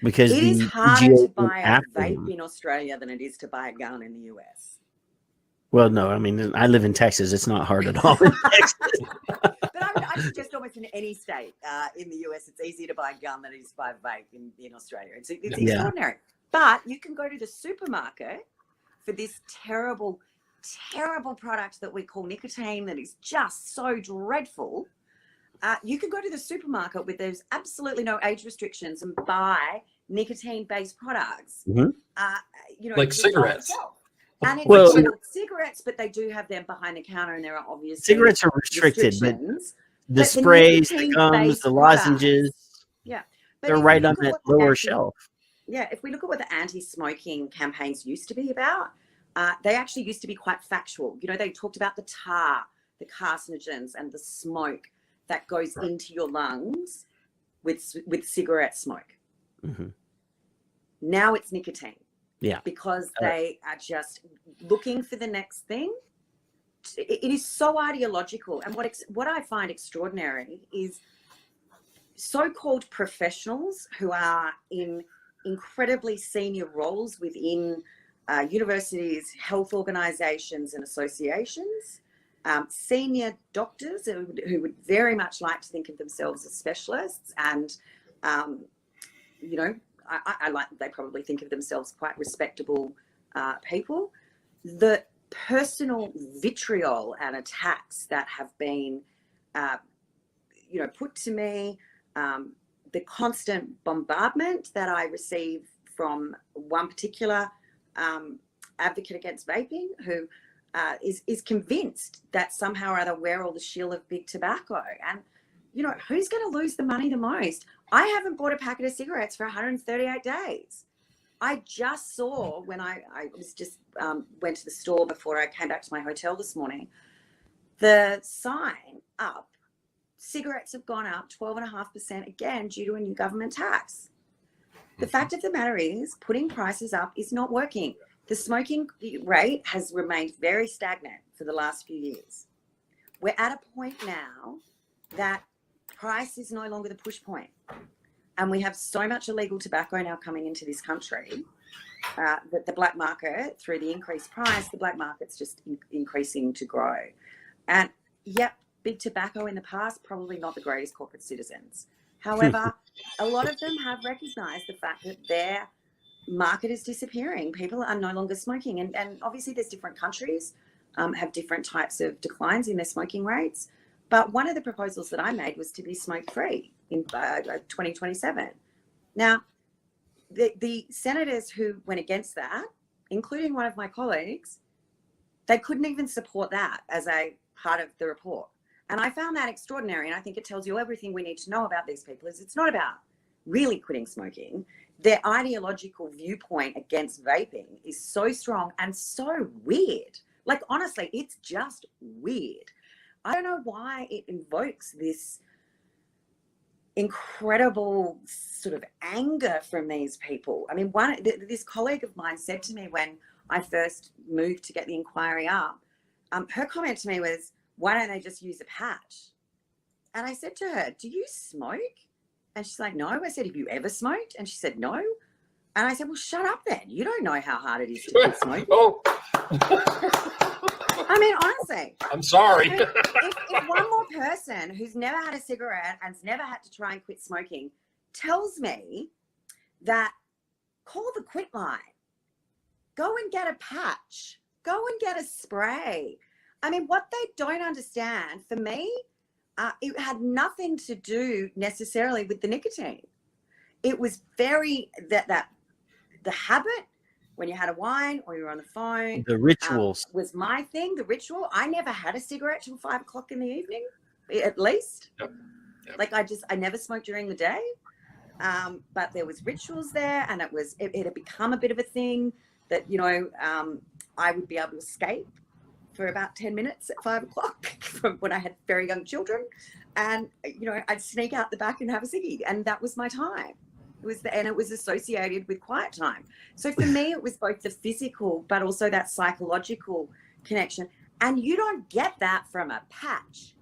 Because it the is harder DGA to went buy a after vape him. in Australia than it is to buy a gun in the US. Well, no, I mean, I live in Texas. It's not hard at all in Texas. But I would suggest almost in any state in the US, it's easier to buy a gun than it is to buy a vape in Australia. It's extraordinary. But you can go to the supermarket for this terrible, terrible product that we call nicotine that is just so dreadful. You can go to the supermarket with there's absolutely no age restrictions and buy nicotine-based products. Like cigarettes. And it's cigarettes, but they do have them behind the counter, and there are obviously cigarettes are restricted, but the sprays, the gums, the lozenges, they're right on that lower shelf. Yeah, if we look at what the anti-smoking campaigns used to be about, they actually used to be quite factual. You know, they talked about the tar, the carcinogens, and the smoke that goes into your lungs with cigarette smoke. Mm-hmm. Now it's nicotine. Yeah. Because they are just looking for the next thing. It is so ideological. And what I find extraordinary is so-called professionals who are in incredibly senior roles within universities, health organizations and associations, senior doctors who would very much like to think of themselves as specialists and, you know, I like they probably think of themselves quite respectable people. The personal vitriol and attacks that have been, you know, put to me, the constant bombardment that I receive from one particular advocate against vaping who is convinced that somehow or other we're all the shill of big tobacco. And, you know, who's going to lose the money the most? I haven't bought a packet of cigarettes for 138 days. I just saw when I was just went to the store before I came back to my hotel this morning, the sign up, cigarettes have gone up 12.5% again due to a new government tax. The fact of the matter is putting prices up is not working. The smoking rate has remained very stagnant for the last few years. We're at a point now that price is no longer the push point. And we have so much illegal tobacco now coming into this country that the black market, through the increased price, the black market's just increasing to grow. And yep, big tobacco in the past, probably not the greatest corporate citizens. However, a lot of them have recognized the fact that their market is disappearing. People are no longer smoking. And obviously there's different countries have different types of declines in their smoking rates. But one of the proposals that I made was to be smoke-free in 2027. Now, the senators who went against that, including one of my colleagues, they couldn't even support that as a part of the report. And I found that extraordinary. And I think it tells you everything we need to know about these people is it's not about really quitting smoking. Their ideological viewpoint against vaping is so strong and so weird. Like, honestly, it's just weird. I don't know why it invokes this incredible sort of anger from these people. I mean, this colleague of mine said to me when I first moved to get the inquiry up, her comment to me was, why don't they just use a patch? And I said to her, do you smoke? And she's like, no. I said, have you ever smoked? And she said, no. And I said, well, shut up then. You don't know how hard it is to quit smoking. I mean, honestly. I'm sorry. If one more person who's never had a cigarette and's never had to try and quit smoking tells me that, call the quit line, go and get a patch, go and get a spray. I mean, what they don't understand, for me, it had nothing to do necessarily with the nicotine. It was the habit. When you had a wine or you were on the phone, the rituals was my thing. The ritual. I never had a cigarette till 5 o'clock in the evening, at least. Yep. Like I never smoked during the day, but there was rituals there, and it had become a bit of a thing that, you know, I would be able to escape for about 10 minutes at 5 o'clock from when I had very young children, and you know, I'd sneak out the back and have a ciggy, and that was my time. It was associated with quiet time. So for me, it was both the physical, but also that psychological connection. And you don't get that from a patch.